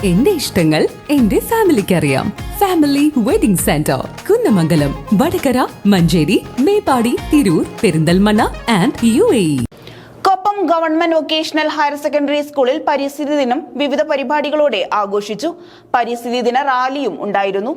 എന്റെ ഇഷ്ടങ്ങൾ എന്റെ ഫാമിലിക്ക് അറിയാം. Family wedding centre, Kunnamangalam, Vadakara, Manjeri, Meppadi, Tirur, Perinthalmanna and UAE. Koppam government vocational higher secondary സ്കൂളിൽ പരിസ്ഥിതി ദിനം വിവിധ പരിപാടികളോടെ ആഘോഷിച്ചു. പരിസ്ഥിതി ദിന റാലിയും ഉണ്ടായിരുന്നു.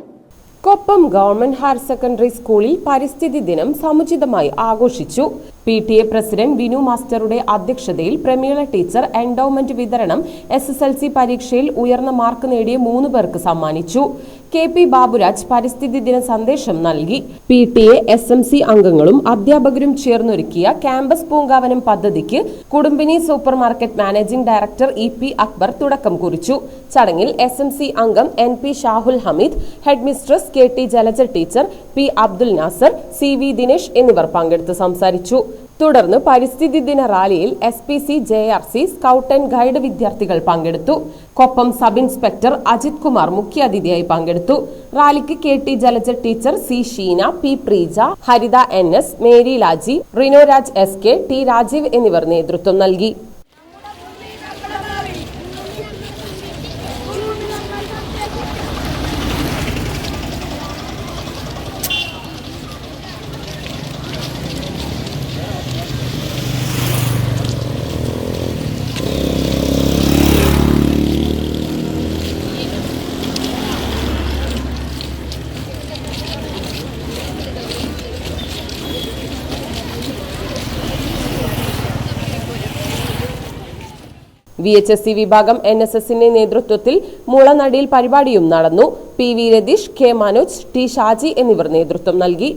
കൊപ്പം ഗവൺമെന്റ് ഹയർ സെക്കൻഡറി സ്കൂളിൽ പരിസ്ഥിതി ദിനം സമുചിതമായി ആഘോഷിച്ചു. PTA പ്രസിഡന്റ് വിനു മാസ്റ്ററുടെ അധ്യക്ഷതയിൽ പ്രമീള ടീച്ചർ എൻഡോവ്മെന്റ് വിതരണം, SSLC പരീക്ഷയിൽ ഉയർന്ന മാർക്ക് നേടിയ 3 പേർക്ക് സമ്മാനിച്ചു. KP ബാബുരാജ് പരിസ്ഥിതി ദിന സന്ദേശം നൽകി. PTA SMC അംഗങ്ങളും അധ്യാപകരും ചേർന്നൊരുക്കിയ ക്യാമ്പസ് പൂങ്കാവനം പദ്ധതിക്ക് Kudumbini supermarket managing director EP Akbar തുടക്കം കുറിച്ചു. ചടങ്ങിൽ SMC അംഗം NP Shahul Hameed, head mistress KT Jalaja teacher, P Abdul Nasar, CV Dinesh എന്നിവർ പങ്കെടുത്ത് സംസാരിച്ചു. തുടർന്ന് പരിസ്ഥിതി ദിന റാലിയിൽ SPC JRC scout and guide വിദ്യാർത്ഥികൾ പങ്കെടുത്തു. കൊപ്പം സബ് ഇൻസ്പെക്ടർ അജിത് കുമാർ മുഖ്യാതിഥിയായി പങ്കെടുത്തു. റാലിക്ക് KT Jalaja teacher, C Sheena, P Preeja, Haritha NS, Mary Laji, Rinoraj SK, T Rajeev എന്നിവർ നേതൃത്വം നൽകി. VHSC വിഭാഗം NSSന്റെ നേതൃത്വത്തിൽ മുളനടിയിൽ പരിപാടിയും നടന്നു. PV Ratheesh, K Manoj, T Shaji എന്നിവർ നേതൃത്വം നൽകി.